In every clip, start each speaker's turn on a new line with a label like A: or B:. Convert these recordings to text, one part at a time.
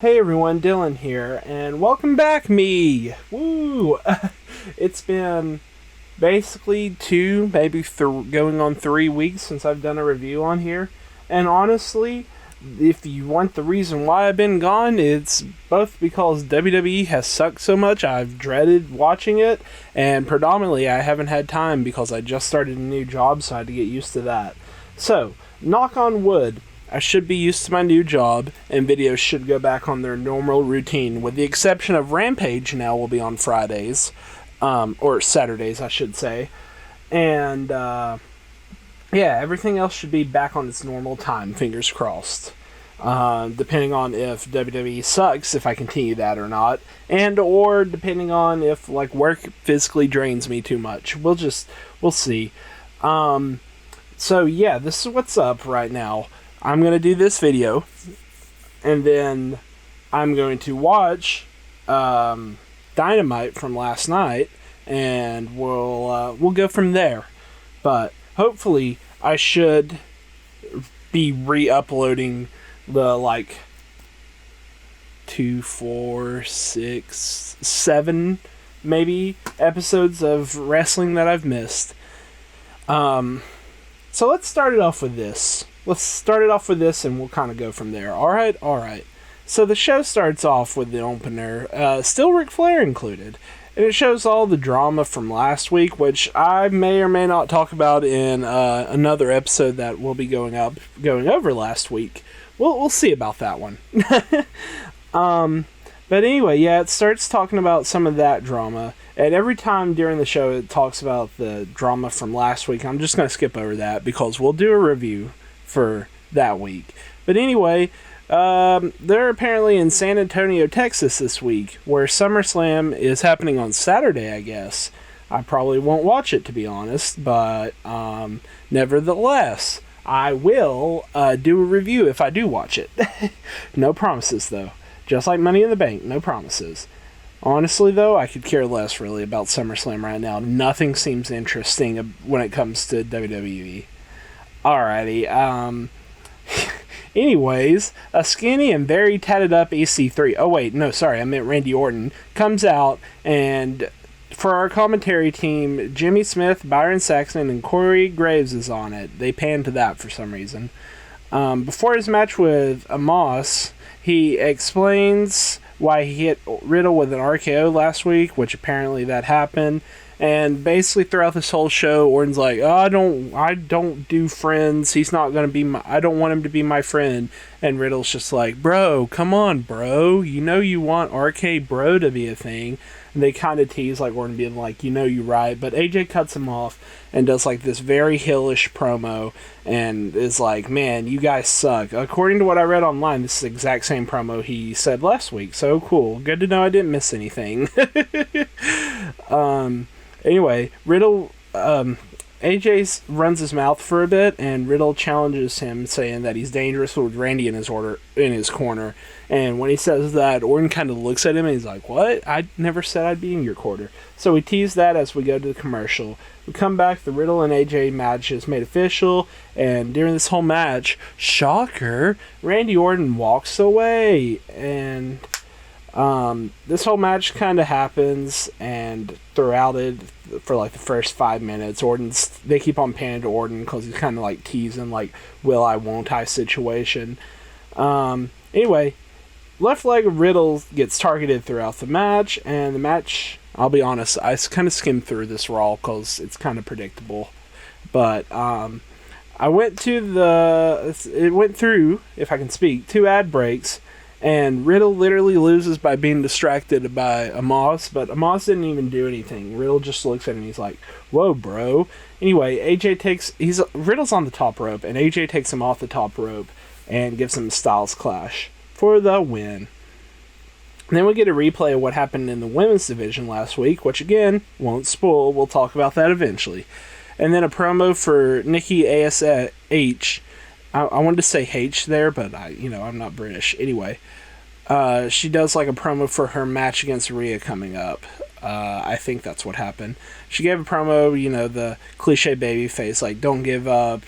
A: Hey everyone, Dylan here, and welcome back, me! Woo! It's been basically going on 3 weeks since I've done a review on here, and honestly, if you want the reason why I've been gone, it's both because WWE has sucked so much I've dreaded watching it, and predominantly I haven't had time because I just started a new job, so I had to get used to that. So, knock on wood, I should be used to my new job, and videos should go back on their normal routine, with the exception of Rampage now will be on Fridays, or Saturdays, I should say. And, everything else should be back on its normal time, fingers crossed. Depending on if WWE sucks, if I continue that or not, and or depending on if, work physically drains me too much. We'll see. This is what's up right now. I'm going to do this video, and then I'm going to watch Dynamite from last night, and we'll go from there. But hopefully I should be re-uploading the 2, 4, 6, 7 maybe episodes of wrestling that I've missed. So let's start it off with this. And we'll kind of go from there. Alright. So the show starts off with the opener, still Ric Flair included. And it shows all the drama from last week, which I may or may not talk about in another episode that will be going over last week. We'll see about that one. But anyway, it starts talking about some of that drama. And every time during the show it talks about the drama from last week, I'm just going to skip over that because we'll do a review for that week. But anyway, they're apparently in San Antonio, Texas this week, where SummerSlam is happening on Saturday, I guess. I probably won't watch it, to be honest, but nevertheless, I will do a review if I do watch it. No promises, though. Just like Money in the Bank, no promises. Honestly, though, I could care less, really, about SummerSlam right now. Nothing seems interesting when it comes to WWE. Alrighty, anyways, a skinny and very tatted up EC3, oh wait, no, sorry, I meant Randy Orton, comes out, and for our commentary team, Jimmy Smith, Byron Saxton, and Corey Graves is on it. They pan to that for some reason. Before his match with Amos, he explains why he hit Riddle with an RKO last week, which apparently that happened. And basically throughout this whole show, Orton's like, oh, I don't do friends. He's not going to be I don't want him to be my friend. And Riddle's just like, bro, come on, bro. You know you want RK Bro to be a thing. And they kind of tease Orton being like, you know you're right. But AJ cuts him off and does this very hillish promo and is like, man, you guys suck. According to what I read online, this is the exact same promo he said last week. So cool. Good to know I didn't miss anything. Anyway, Riddle, AJ runs his mouth for a bit, and Riddle challenges him, saying that he's dangerous with Randy in his corner. And when he says that, Orton kind of looks at him and he's like, what? I never said I'd be in your corner. So we tease that as we go to the commercial. We come back, the Riddle and AJ match is made official, and during this whole match, shocker, Randy Orton walks away, and this whole match kind of happens, and throughout it, for the first 5 minutes, they keep on panning to Orton because he's kind of teasing, will I, won't I situation. Anyway, left leg of Riddle gets targeted throughout the match, and the match, I'll be honest, I kind of skimmed through this Raw because it's kind of predictable. But I went it went through, if I can speak, 2 ad breaks. And Riddle literally loses by being distracted by Amos, but Amos didn't even do anything. Riddle just looks at him and he's like, whoa, bro. Anyway, Riddle's on the top rope, and AJ takes him off the top rope and gives him a Styles Clash for the win. And then we get a replay of what happened in the women's division last week, which again, won't spoil, we'll talk about that eventually. And then a promo for Nikki ASH. I wanted to say H there, but I'm not British. Anyway, she does a promo for her match against Rhea coming up. I think that's what happened. She gave a promo, the cliche baby face, don't give up,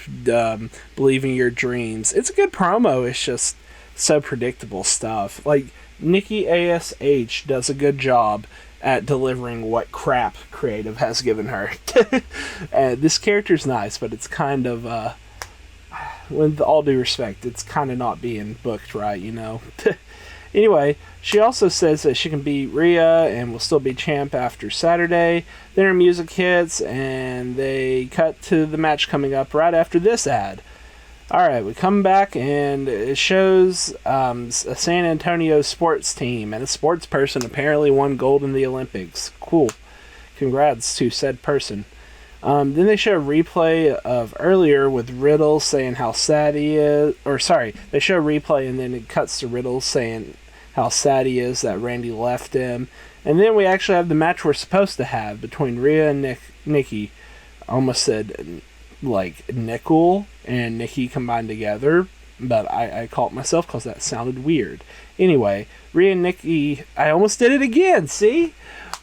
A: believe in your dreams. It's a good promo. It's just so predictable stuff. Like, Nikki ASH does a good job at delivering what crap creative has given her. And this character's nice, but it's kind of, with all due respect, it's kind of not being booked right, you know. Anyway, she also says that she can beat Rhea and will still be champ after Saturday. Then her music hits, and they cut to the match coming up right after this ad. Alright, we come back, and it shows a San Antonio sports team, and a sports person apparently won gold in the Olympics. Cool. Congrats to said person. Then they show a replay of earlier with Riddle saying how sad he is. Or, sorry, they show a replay and then it cuts to Riddle saying how sad he is that Randy left him. And then we actually have the match we're supposed to have between Rhea and Nikki. I almost said, like, Nickel and Nikki combined together. But I caught myself because that sounded weird. Anyway, Rhea and Nikki... I almost did it again, see?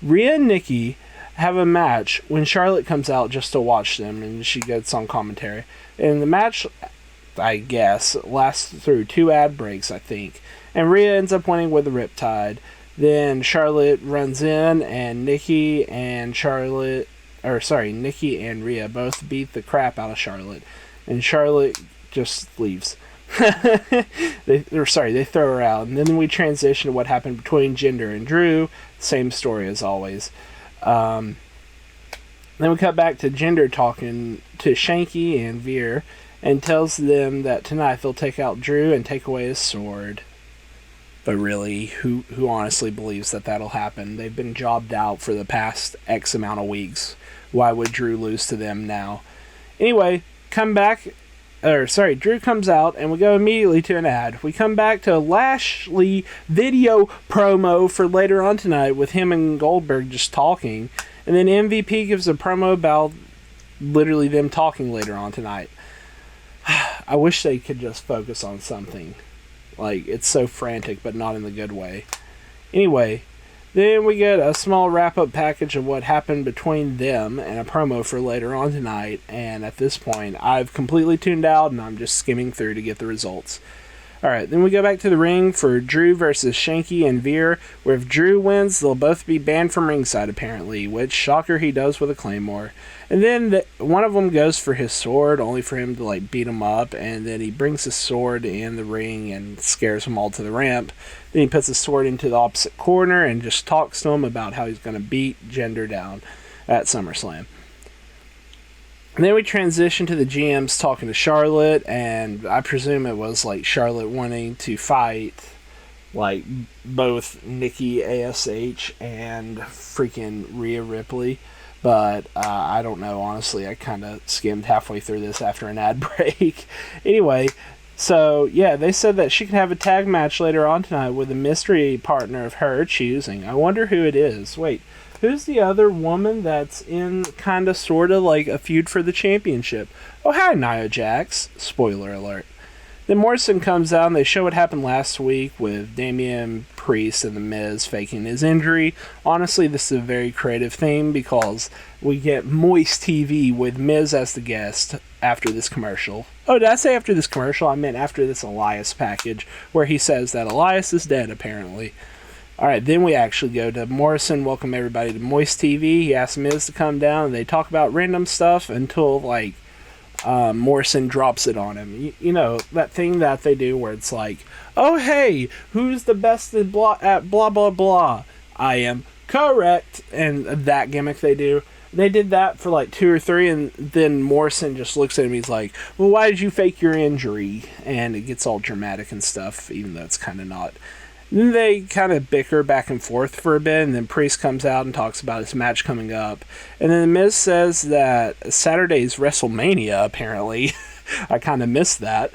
A: Rhea and Nikki have a match when Charlotte comes out just to watch them, and she gets on commentary. And the match, I guess, lasts through 2 ad breaks, I think. And Rhea ends up winning with a Riptide. Then Charlotte runs in, and Nikki and Rhea both beat the crap out of Charlotte. And Charlotte just leaves. They throw her out. And then we transition to what happened between Jinder and Drew. Same story as always. Then we cut back to Jinder talking to Shanky and Veer and tells them that tonight they'll take out Drew and take away his sword. But really, who honestly believes that that'll happen? They've been jobbed out for the past X amount of weeks. Why would Drew lose to them now? Anyway, Drew comes out and we go immediately to an ad. We come back to a Lashley video promo for later on tonight with him and Goldberg just talking. And then MVP gives a promo about literally them talking later on tonight. I wish they could just focus on something. Like, it's so frantic, but not in the good way. Anyway, then we get a small wrap-up package of what happened between them and a promo for later on tonight. And at this point, I've completely tuned out and I'm just skimming through to get the results. Alright, then we go back to the ring for Drew versus Shanky and Veer, where if Drew wins, they'll both be banned from ringside apparently, which, shocker, he does with a Claymore. And then one of them goes for his sword, only for him to, like, beat him up, and then he brings his sword in the ring and scares them all to the ramp. Then he puts his sword into the opposite corner and just talks to him about how he's going to beat Jinder down at SummerSlam. And then we transition to the GMs talking to Charlotte, and I presume it was, like, Charlotte wanting to fight, like, both Nikki ASH and freaking Rhea Ripley. But I don't know, honestly. I kind of skimmed halfway through this after an ad break. Anyway, so, yeah, they said that she could have a tag match later on tonight with a mystery partner of her choosing. I wonder who it is. Wait. Who's the other woman that's in kind of sort of like a feud for the championship? Oh, hi, Nia Jax. Spoiler alert. Then Morrison comes out and they show what happened last week with Damian Priest and The Miz faking his injury. Honestly, this is a very creative thing because we get Moist TV with Miz as the guest after this commercial. Oh, did I say after this commercial? I meant after this Elias package where he says that Elias is dead, apparently. Alright, then we actually go to Morrison, welcome everybody to Moist TV. He asks Miz to come down, and they talk about random stuff until, like, Morrison drops it on him. You know, that thing that they do where it's like, oh, hey, who's the best at blah, blah, blah? I am correct. And that gimmick they do. They did that for, like, 2 or 3, and then Morrison just looks at him, he's like, well, why did you fake your injury? And it gets all dramatic and stuff, even though it's kind of not. Then they kind of bicker back and forth for a bit, and then Priest comes out and talks about his match coming up. And then The Miz says that Saturday's WrestleMania, apparently. I kind of missed that.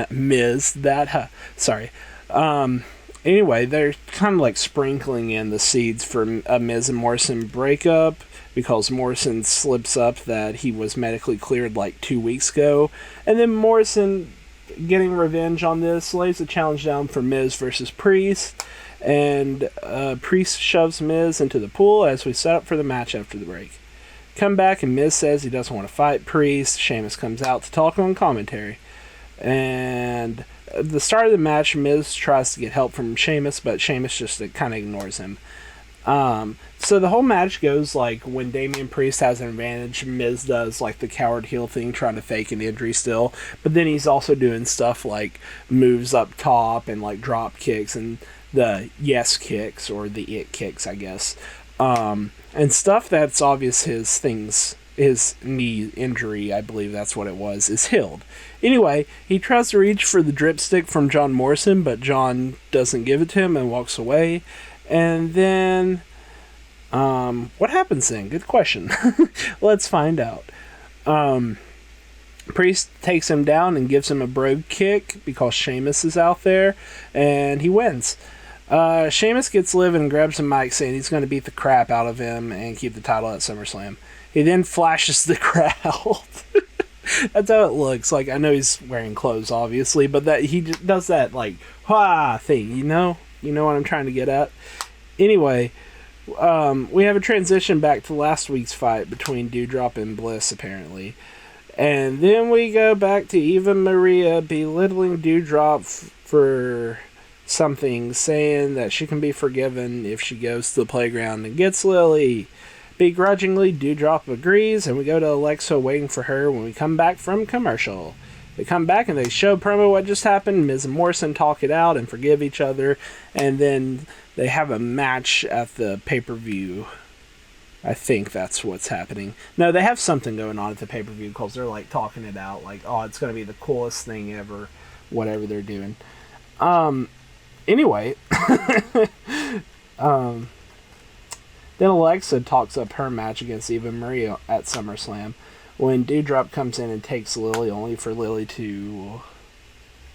A: Miz, that, sorry. Anyway, they're kind of like sprinkling in the seeds for a Miz and Morrison breakup, because Morrison slips up that he was medically cleared like 2 weeks ago. And then Morrison, getting revenge on this, lays a challenge down for Miz versus Priest, and Priest shoves Miz into the pool as we set up for the match after the break. Come back and Miz says he doesn't want to fight Priest. Sheamus comes out to talk on commentary, and at the start of the match, Miz tries to get help from Sheamus, but Sheamus just kind of ignores him. So the whole match goes like when Damian Priest has an advantage, Miz does like the coward heel thing, trying to fake an injury still, but then he's also doing stuff like moves up top and like drop kicks and the yes kicks or the it kicks, I guess, and stuff that's obvious his knee injury, I believe that's what it was, is healed. Anyway, he tries to reach for the dripstick from John Morrison, but John doesn't give it to him and walks away. And then, what happens then? Good question. Let's find out. Priest takes him down and gives him a brogue kick because Sheamus is out there, and he wins. Sheamus gets live and grabs a mic saying he's going to beat the crap out of him and keep the title at SummerSlam. He then flashes the crowd. That's how it looks. Like, I know he's wearing clothes, obviously, but that he does that, like, ha thing, you know? You know what I'm trying to get at? Anyway, we have a transition back to last week's fight between Doudrop and Bliss, apparently. And then we go back to Eva Maria belittling Doudrop for something, saying that she can be forgiven if she goes to the playground and gets Lily. Begrudgingly, Doudrop agrees, and we go to Alexa waiting for her when we come back from commercial. They come back and they show promo what just happened. Miz and Morrison talk it out and forgive each other, and then they have a match at the pay-per-view. I think that's what's happening. No, they have something going on at the pay-per-view because they're like talking it out, like, oh, it's going to be the coolest thing ever, whatever they're doing. Anyway, then Alexa talks up her match against Eva Marie at SummerSlam when Doudrop comes in and takes Lily, only for Lily to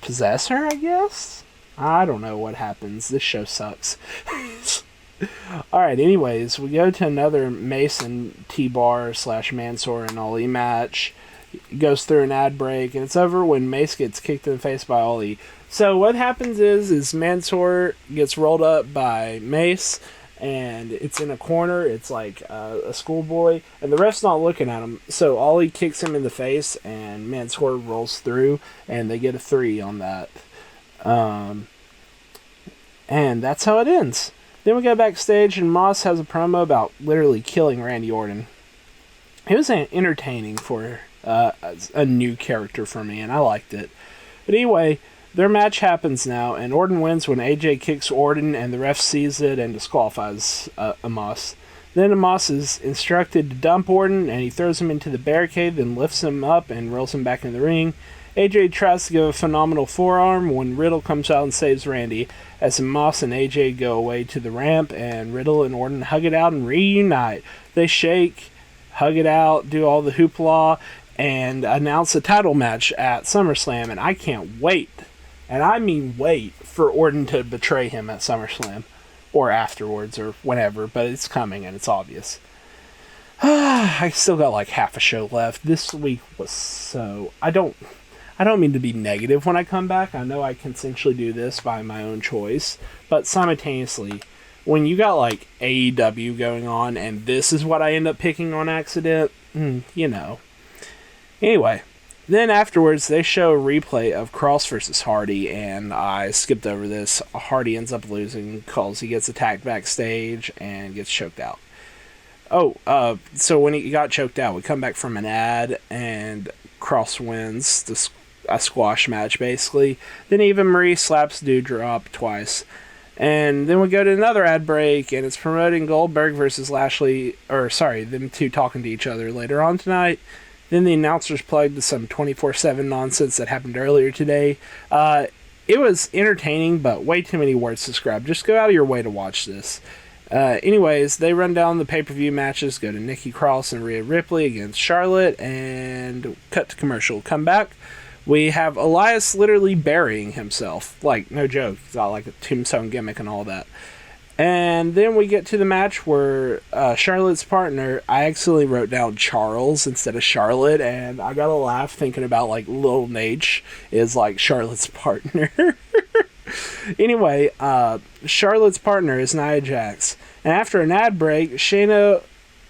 A: possess her, I guess? I don't know what happens. This show sucks. Alright, anyways, we go to another Mason T-Bar / Mansoor and Ali match. It goes through an ad break, and it's over when Mace gets kicked in the face by Ali. So what happens is Mansoor gets rolled up by Mace, and it's in a corner. It's like a schoolboy, and the ref's not looking at him. So Ollie kicks him in the face, and Mansoor rolls through, and they get a 3 on that. And that's how it ends. Then we go backstage, and Moss has a promo about literally killing Randy Orton. It was entertaining for a new character for me, and I liked it. But anyway, their match happens now, and Orton wins when AJ kicks Orton, and the ref sees it and disqualifies Amos. Then Amos is instructed to dump Orton, and he throws him into the barricade, then lifts him up and rolls him back into the ring. AJ tries to give a phenomenal forearm when Riddle comes out and saves Randy, as Amos and AJ go away to the ramp, and Riddle and Orton hug it out and reunite. They shake, hug it out, do all the hoopla, and announce a title match at SummerSlam, and I can't wait. And I mean wait for Orton to betray him at SummerSlam. Or afterwards, or whenever, but it's coming and it's obvious. I still got like half a show left. This week was so... I don't mean to be negative when I come back. I know I can essentially do this by my own choice. But simultaneously, when you got like AEW going on, and this is what I end up picking on accident, you know. Anyway... Then afterwards, they show a replay of Cross versus Hardy, and I skipped over this. Hardy ends up losing because he gets attacked backstage and gets choked out. So when he got choked out, we come back from an ad, and Cross wins a squash match, basically. Then Eva Marie slaps Doudrop twice. And then we go to another ad break, and it's promoting Goldberg versus Lashley, them two talking to each other later on tonight. Then the announcers plugged some 24/7 nonsense that happened earlier today. It was entertaining, but way too many words to describe. Just go out of your way to watch this. Anyways, they run down the pay-per-view matches, go to Nikki Cross and Rhea Ripley against Charlotte, and cut to commercial. Come back. We have Elias literally burying himself. Like, no joke. He's got like a tombstone gimmick and all that. And then we get to the match where Charlotte's partner, I accidentally wrote down Charles instead of Charlotte, and I got a laugh thinking about like Lil Nate is like Charlotte's partner. Anyway, Charlotte's partner is Nia Jax. And after an ad break, Shayna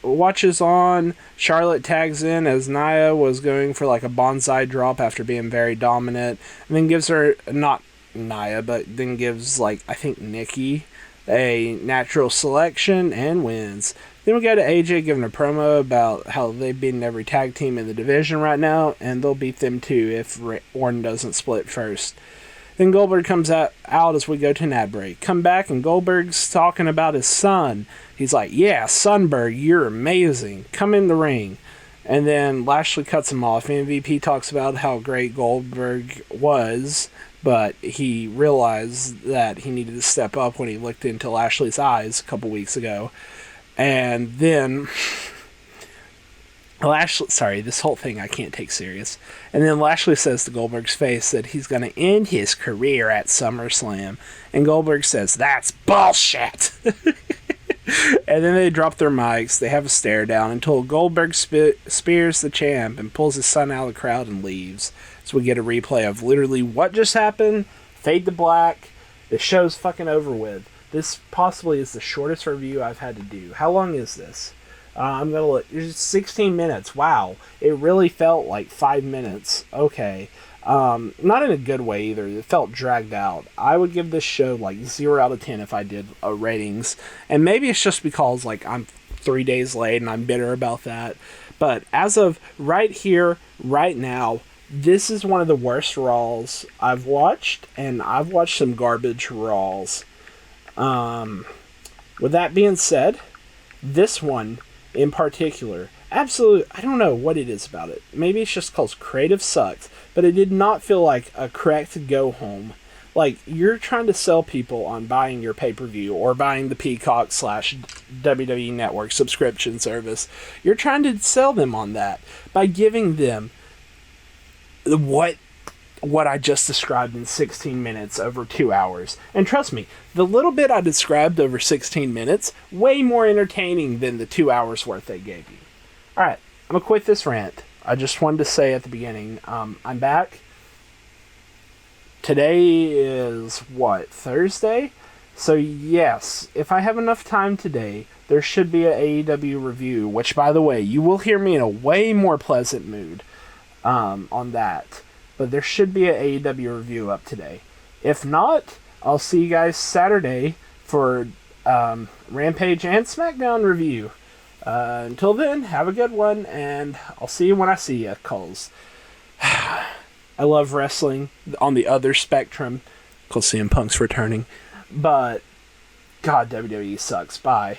A: watches on. Charlotte tags in as Nia was going for like a bonsai drop after being very dominant, and then gives her, not Nia, but then gives, like, I think Nikki a natural selection and wins. Then we go to AJ giving a promo about how they've beaten every tag team in the division right now, and they'll beat them too if Orton doesn't split first. Then Goldberg comes out as we go to an ad break. Come back, and Goldberg's talking about his son. He's like, yeah, Sunberg, you're amazing. Come in the ring. And then Lashley cuts him off. MVP talks about how great Goldberg was, but he realized that he needed to step up when he looked into Lashley's eyes a couple weeks ago. And then this whole thing I can't take serious. And then Lashley says to Goldberg's face that he's going to end his career at SummerSlam. And Goldberg says, that's bullshit! And then they drop their mics, they have a stare down until Goldberg spears the champ and pulls his son out of the crowd and leaves. So we get a replay of literally what just happened, fade to black, the show's fucking over with. This possibly is the shortest review I've had to do. How long is this? I'm going to look. It's 16 minutes. Wow. It really felt like 5 minutes. Okay. Not in a good way either. It felt dragged out. I would give this show like 0 out of 10 if I did ratings. And maybe it's just because like I'm 3 days late and I'm bitter about that. But as of right here, right now, this is one of the worst Raws I've watched. And I've watched some garbage Raws. With that being said, this one in particular, absolutely, I don't know what it is about it. Maybe it's just because creative sucks, but it did not feel like a correct go home. Like, you're trying to sell people on buying your pay-per-view or buying the Peacock / WWE Network subscription service. You're trying to sell them on that by giving them what I just described in 16 minutes over 2 hours. And trust me, the little bit I described over 16 minutes, way more entertaining than the 2 hours worth they gave you. Alright, I'm going to quit this rant. I just wanted to say at the beginning, I'm back. Today is, Thursday? So yes, if I have enough time today, there should be an AEW review, which, by the way, you will hear me in a way more pleasant mood on that. But there should be an AEW review up today. If not, I'll see you guys Saturday for Rampage and SmackDown review. Until then, have a good one, and I'll see you when I see you, cause I love wrestling on the other spectrum, cause CM Punk's returning. But, God, WWE sucks. Bye.